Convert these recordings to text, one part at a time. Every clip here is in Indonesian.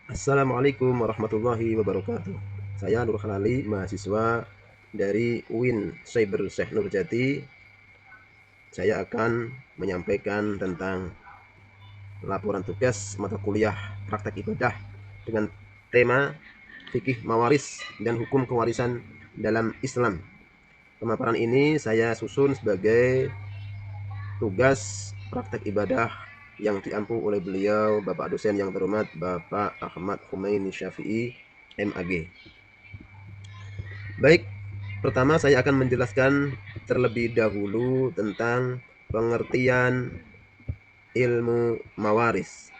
Assalamualaikum warahmatullahi wabarakatuh. Saya Nur Khalali, mahasiswa dari UIN Cyber Syekh Nurjati. Saya akan menyampaikan tentang laporan tugas mata kuliah praktek ibadah dengan tema fikih mawaris dan hukum kewarisan dalam Islam. Pemaparan ini saya susun sebagai tugas praktek ibadah yang diampu oleh beliau Bapak dosen yang terhormat Bapak Ahmad Khomeini Syafi'i MAG. Baik, pertama saya akan menjelaskan terlebih dahulu tentang pengertian ilmu mawaris.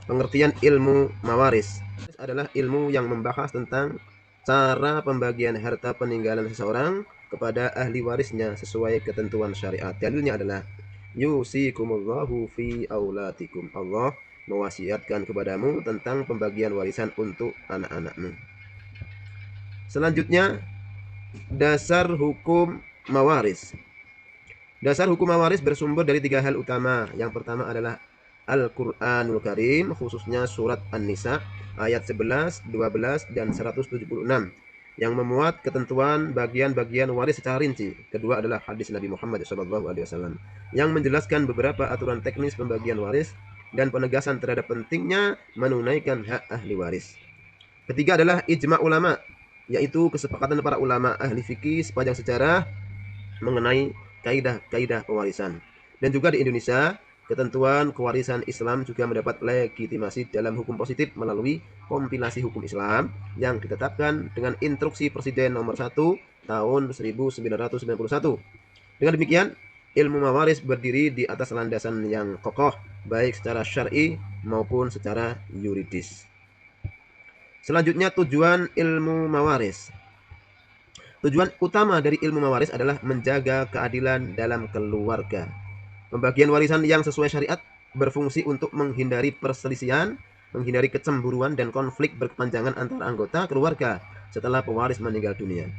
Pengertian ilmu mawaris adalah ilmu yang membahas tentang cara pembagian harta peninggalan seseorang kepada ahli warisnya sesuai ketentuan syariat. Dalilnya adalah yusikumullahu fi aulatikum. Allah mewasiatkan kepadamu tentang pembagian warisan untuk anak-anakmu. Selanjutnya, dasar hukum mawaris. Dasar hukum mawaris bersumber dari tiga hal utama. Yang pertama adalah Al-Quranul Karim, khususnya surat An-Nisa ayat 11, 12, dan 176 yang memuat ketentuan bagian-bagian waris secara rinci. Kedua adalah hadis Nabi Muhammad SAW yang menjelaskan beberapa aturan teknis pembagian waris dan penegasan terhadap pentingnya menunaikan hak ahli waris. Ketiga adalah ijma ulama, yaitu kesepakatan para ulama ahli fikih sepanjang sejarah mengenai kaidah-kaidah pewarisan. Dan juga di Indonesia, ketentuan kewarisan Islam juga mendapat legitimasi dalam hukum positif melalui kompilasi hukum Islam yang ditetapkan dengan instruksi Presiden nomor 1 tahun 1991. Dengan demikian, ilmu mawaris berdiri di atas landasan yang kokoh, baik secara syar'i maupun secara yuridis. Selanjutnya, tujuan ilmu mawaris. Tujuan utama dari ilmu mawaris adalah menjaga keadilan dalam keluarga. Pembagian warisan yang sesuai syariat berfungsi untuk menghindari perselisihan, menghindari kecemburuan dan konflik berkepanjangan antara anggota keluarga setelah pewaris meninggal dunia.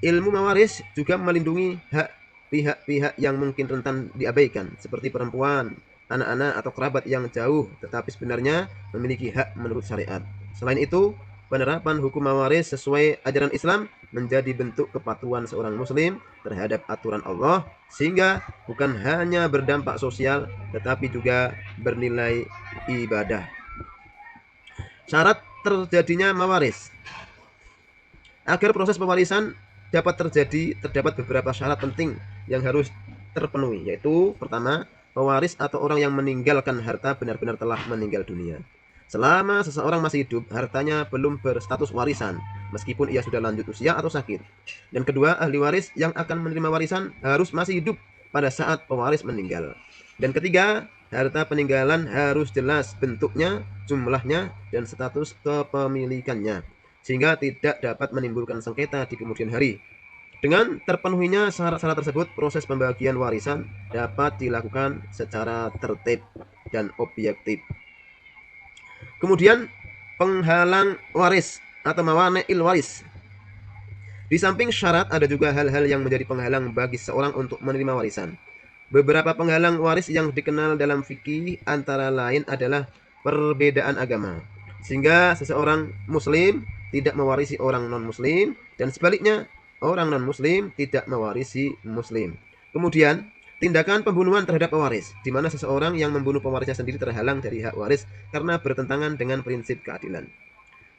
Ilmu mawaris juga melindungi hak pihak-pihak yang mungkin rentan diabaikan, seperti perempuan, anak-anak atau kerabat yang jauh tetapi sebenarnya memiliki hak menurut syariat. Selain itu, penerapan hukum mawaris sesuai ajaran Islam menjadi bentuk kepatuhan seorang muslim terhadap aturan Allah, sehingga bukan hanya berdampak sosial tetapi juga bernilai ibadah. Syarat terjadinya mawaris. Agar proses pewarisan dapat terjadi, terdapat beberapa syarat penting yang harus terpenuhi, yaitu pertama, pewaris atau orang yang meninggalkan harta benar-benar telah meninggal dunia. Selama seseorang masih hidup, hartanya belum berstatus warisan, meskipun ia sudah lanjut usia atau sakit. Dan kedua, ahli waris yang akan menerima warisan harus masih hidup pada saat pewaris meninggal. Dan ketiga, harta peninggalan harus jelas bentuknya, jumlahnya, dan status kepemilikannya, sehingga tidak dapat menimbulkan sengketa di kemudian hari. Dengan terpenuhinya syarat-syarat tersebut, proses pembagian warisan dapat dilakukan secara tertib dan objektif. Kemudian penghalang waris atau mawane'il waris. Di samping syarat ada juga hal-hal yang menjadi penghalang bagi seorang untuk menerima warisan. Beberapa penghalang waris yang dikenal dalam fikih antara lain adalah perbedaan agama, sehingga seseorang muslim tidak mewarisi orang non-muslim dan sebaliknya orang non-muslim tidak mewarisi muslim. Kemudian tindakan pembunuhan terhadap pewaris, di mana seseorang yang membunuh pewarisnya sendiri terhalang dari hak waris karena bertentangan dengan prinsip keadilan.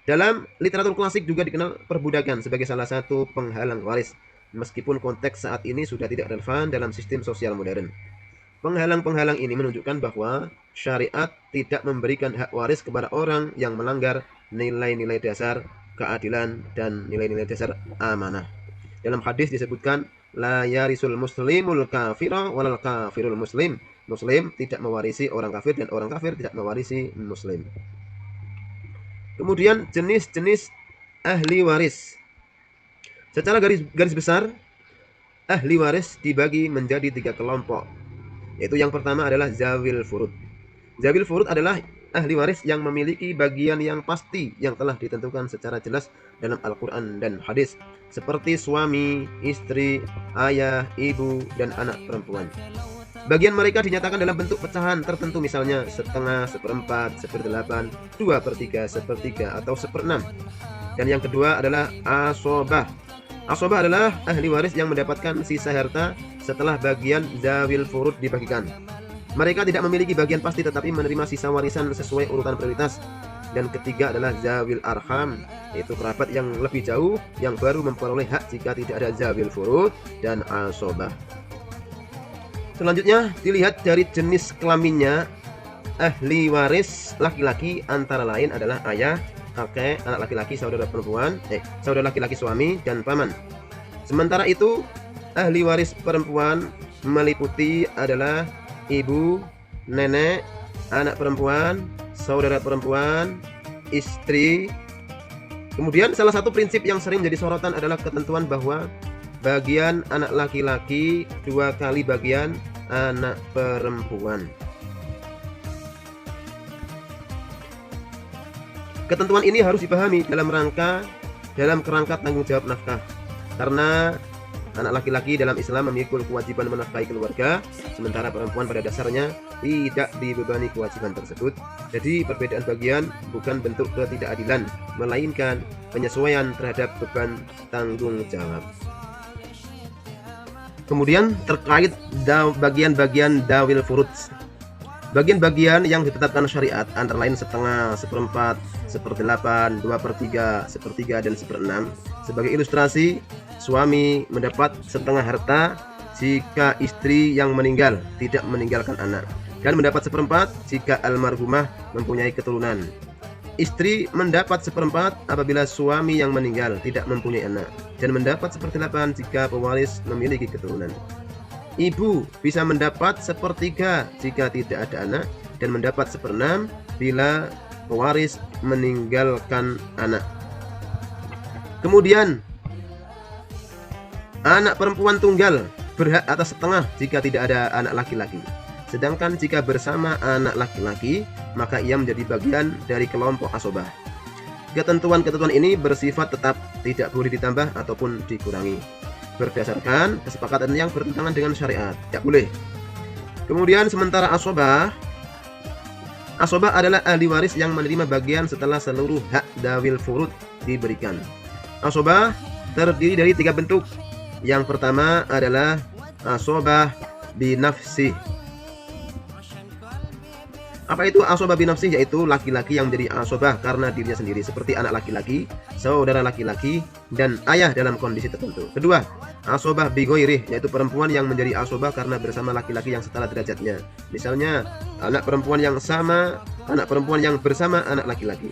Dalam literatur klasik juga dikenal perbudakan sebagai salah satu penghalang waris, meskipun konteks saat ini sudah tidak relevan dalam sistem sosial modern. Penghalang-penghalang ini menunjukkan bahwa syariat tidak memberikan hak waris kepada orang yang melanggar nilai-nilai dasar keadilan dan nilai-nilai dasar amanah. Dalam hadis disebutkan, la yarisul muslimul kafira walal kafirul muslim. Muslim tidak mewarisi orang kafir dan orang kafir tidak mewarisi muslim. Kemudian jenis-jenis ahli waris. Secara garis besar, ahli waris dibagi menjadi 3 kelompok. Yaitu yang pertama adalah zawil furud. Zawil furud adalah ahli waris yang memiliki bagian yang pasti yang telah ditentukan secara jelas dalam Al-Quran dan hadis, seperti suami, istri, ayah, ibu, dan anak perempuan. Bagian mereka dinyatakan dalam bentuk pecahan tertentu, misalnya setengah, seperempat, seperdelapan, 2/3, sepertiga, atau seperenam. Dan yang kedua adalah asobah. Asobah adalah ahli waris yang mendapatkan sisa harta setelah bagian zawil furud dibagikan. Mereka tidak memiliki bagian pasti tetapi menerima sisa warisan sesuai urutan prioritas. Dan ketiga adalah zawil arham, yaitu kerabat yang lebih jauh yang baru memperoleh hak jika tidak ada zawil furud dan asobah. Selanjutnya dilihat dari jenis kelaminnya. Ahli waris laki-laki antara lain adalah ayah, kakek, anak laki-laki, saudara perempuan, saudara laki-laki suami, dan paman. Sementara itu ahli waris perempuan meliputi adalah ibu, nenek, anak perempuan, saudara perempuan, istri. Kemudian salah satu prinsip yang sering menjadi sorotan adalah ketentuan bahwa bagian anak laki-laki 2 kali bagian anak perempuan. Ketentuan ini harus dipahami dalam kerangka tanggung jawab nafkah, karena anak laki-laki dalam Islam memikul kewajiban menafkahi keluarga, sementara perempuan pada dasarnya tidak dibebani kewajiban tersebut. Jadi perbedaan bagian bukan bentuk ketidakadilan, melainkan penyesuaian terhadap beban tanggung jawab. Kemudian terkait bagian-bagian dawil furud. Bagian-bagian yang ditetapkan syariat antara lain setengah, seperempat, seperdelapan, 2/3, sepertiga, dan seperenam. Sebagai ilustrasi, suami mendapat setengah harta jika istri yang meninggal tidak meninggalkan anak, dan mendapat seperempat jika almarhumah mempunyai keturunan. Istri mendapat seperempat apabila suami yang meninggal tidak mempunyai anak, dan mendapat seperdelapan jika pewaris memiliki keturunan. Ibu bisa mendapat sepertiga jika tidak ada anak, dan mendapat seperenam bila pewaris meninggalkan anak. Kemudian anak perempuan tunggal berhak atas setengah jika tidak ada anak laki-laki. Sedangkan jika bersama anak laki-laki, maka ia menjadi bagian dari kelompok asobah. Ketentuan-ketentuan ini bersifat tetap, tidak boleh ditambah ataupun dikurangi berdasarkan kesepakatan yang bertentangan dengan syariat, tidak boleh. Kemudian sementara asobah adalah ahli waris yang menerima bagian setelah seluruh hak dawil furud diberikan. Asobah terdiri dari 3 bentuk. Yang pertama adalah asobah binafsih. Apa itu asobah binafsih? Yaitu laki-laki yang menjadi asobah karena dirinya sendiri, seperti anak laki-laki, saudara laki-laki, dan ayah dalam kondisi tertentu. Kedua, asobah bigoirih, yaitu perempuan yang menjadi asobah karena bersama laki-laki yang setara derajatnya. Misalnya anak perempuan yang bersama anak laki-laki,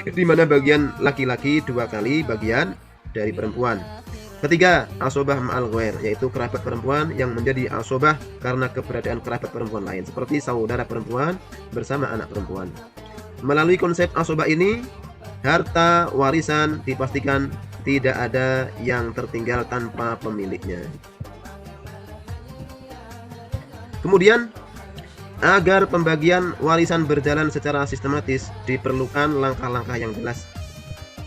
di mana bagian laki-laki 2 kali bagian dari perempuan. Ketiga, asobah ma'al ghair, yaitu kerabat perempuan yang menjadi asobah karena keberadaan kerabat perempuan lain, seperti saudara perempuan bersama anak perempuan. Melalui konsep asobah ini, harta warisan dipastikan tidak ada yang tertinggal tanpa pemiliknya. Kemudian, agar pembagian warisan berjalan secara sistematis, diperlukan langkah-langkah yang jelas.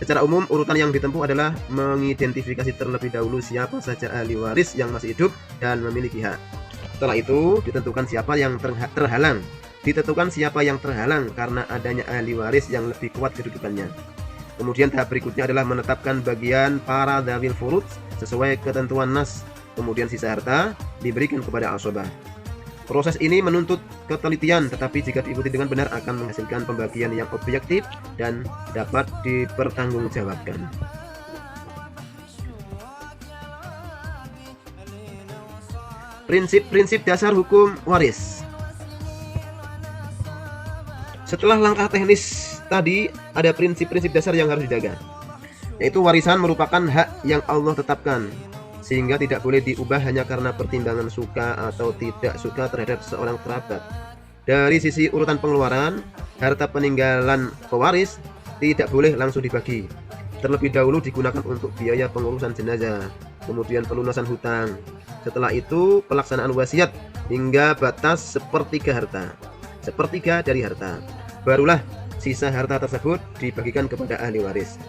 Secara umum, urutan yang ditempuh adalah mengidentifikasi terlebih dahulu siapa saja ahli waris yang masih hidup dan memiliki hak. Setelah itu, ditentukan siapa yang terhalang. Ditentukan siapa yang terhalang karena adanya ahli waris yang lebih kuat kedudukannya. Kemudian tahap berikutnya adalah menetapkan bagian para dawil furud sesuai ketentuan nas. Kemudian sisa harta diberikan kepada asobah. Proses ini menuntut ketelitian, tetapi jika diikuti dengan benar akan menghasilkan pembagian yang objektif dan dapat dipertanggungjawabkan. Prinsip-prinsip dasar hukum waris. Setelah langkah teknis tadi, ada prinsip-prinsip dasar yang harus dijaga, yaitu warisan merupakan hak yang Allah tetapkan, sehingga tidak boleh diubah hanya karena pertimbangan suka atau tidak suka terhadap seorang kerabat. Dari sisi urutan pengeluaran, harta peninggalan pewaris tidak boleh langsung dibagi. Terlebih dahulu digunakan untuk biaya pengurusan jenazah, kemudian pelunasan hutang. Setelah itu pelaksanaan wasiat hingga batas sepertiga dari harta. Barulah sisa harta tersebut dibagikan kepada ahli waris.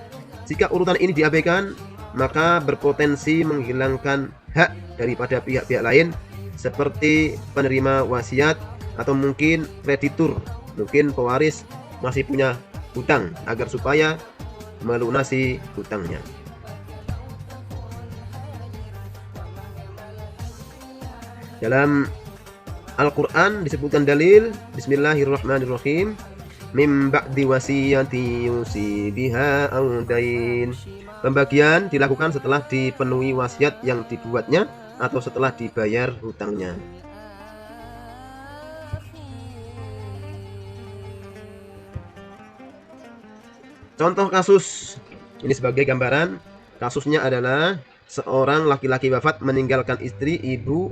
Jika urutan ini diabaikan, maka berpotensi menghilangkan hak daripada pihak-pihak lain seperti penerima wasiat atau mungkin kreditur, mungkin pewaris masih punya hutang, agar supaya melunasi hutangnya. Dalam Al-Quran disebutkan dalil, Bismillahirrahmanirrahim, mim ba'di wasiyati yusi biha aw dain. Pembagian dilakukan setelah dipenuhi wasiat yang dibuatnya atau setelah dibayar hutangnya. Contoh kasus ini sebagai gambaran. Kasusnya adalah seorang laki-laki wafat meninggalkan istri, ibu,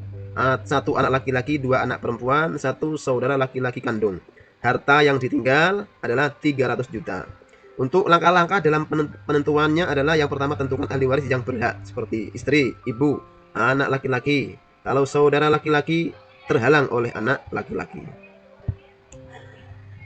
satu anak laki-laki, dua anak perempuan, satu saudara laki-laki kandung. Harta yang ditinggal adalah 300 juta. Untuk langkah-langkah dalam penentuannya adalah yang pertama, tentukan ahli waris yang berhak seperti istri, ibu, anak laki-laki. Kalau saudara laki-laki terhalang oleh anak laki-laki.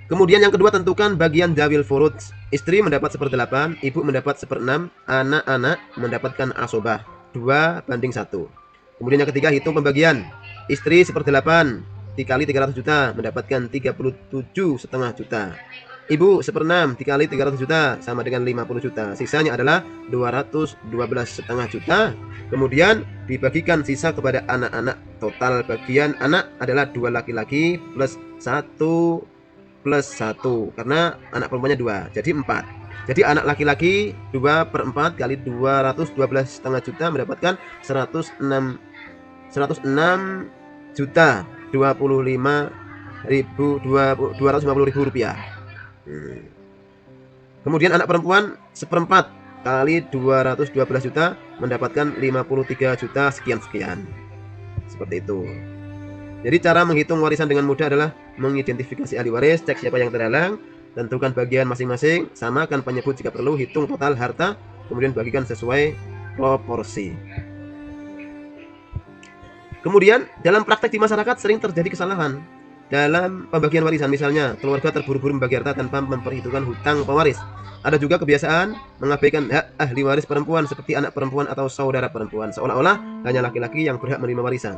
Kemudian yang kedua, tentukan bagian zawil furud. Istri mendapat 1/8, ibu mendapat 1/6, anak-anak mendapatkan asobah 2/1. Kemudian yang ketiga, hitung pembagian. Istri 1/8 dikali 300 juta mendapatkan 37,5 juta. Ibu 1/6 dikali 300 juta sama dengan 50 juta. Sisanya adalah 212,5 juta. Kemudian dibagikan sisa kepada anak-anak. Total bagian anak adalah 2 laki-laki plus 1 karena anak perempuannya 2, jadi 4. Jadi anak laki-laki 2/4 kali 212,5 juta mendapatkan 106 juta 250.000 rupiah. Kemudian anak perempuan 1/4 kali 212 juta mendapatkan 53 juta sekian. Seperti itu. Jadi cara menghitung warisan dengan mudah adalah mengidentifikasi ahli waris, cek siapa yang terhalang, tentukan bagian masing-masing, samakan penyebut jika perlu, hitung total harta, kemudian bagikan sesuai proporsi. Kemudian dalam praktek di masyarakat sering terjadi kesalahan dalam pembagian warisan. Misalnya keluarga terburu-buru membagi harta tanpa memperhitungkan hutang pewaris. Ada juga kebiasaan mengabaikan hak ahli waris perempuan seperti anak perempuan atau saudara perempuan, seolah-olah hanya laki-laki yang berhak menerima warisan.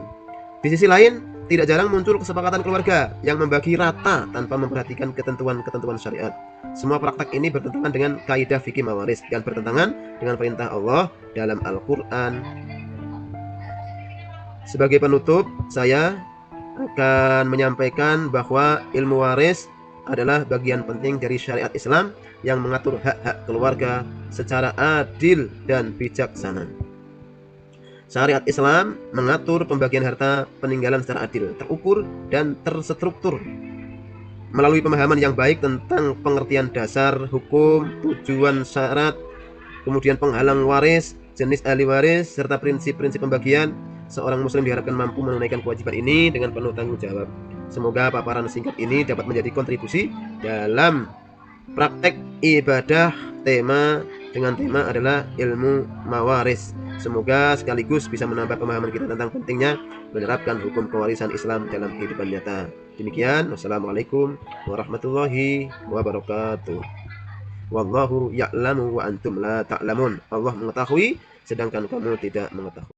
Di sisi lain, tidak jarang muncul kesepakatan keluarga yang membagi rata tanpa memperhatikan ketentuan-ketentuan syariat. Semua praktek ini bertentangan dengan kaidah fikih mawaris dan bertentangan dengan perintah Allah dalam Al-Quran. Sebagai penutup, saya akan menyampaikan bahwa ilmu waris adalah bagian penting dari syariat Islam yang mengatur hak-hak keluarga secara adil dan bijaksana. Syariat Islam mengatur pembagian harta peninggalan secara adil, terukur, dan terstruktur melalui pemahaman yang baik tentang pengertian dasar, hukum, tujuan syarat, kemudian penghalang waris, jenis ahli waris, serta prinsip-prinsip pembagian. Seorang muslim diharapkan mampu menunaikan kewajiban ini dengan penuh tanggung jawab. Semoga paparan singkat ini dapat menjadi kontribusi dalam praktek ibadah dengan tema adalah ilmu mawaris. Semoga sekaligus bisa menambah pemahaman kita tentang pentingnya menerapkan hukum kewarisan Islam dalam kehidupan nyata. Demikian, wassalamualaikum warahmatullahi wabarakatuh. Wallahu ya'lamu wa antum la ta'lamun. Allah mengetahui sedangkan kamu tidak mengetahui.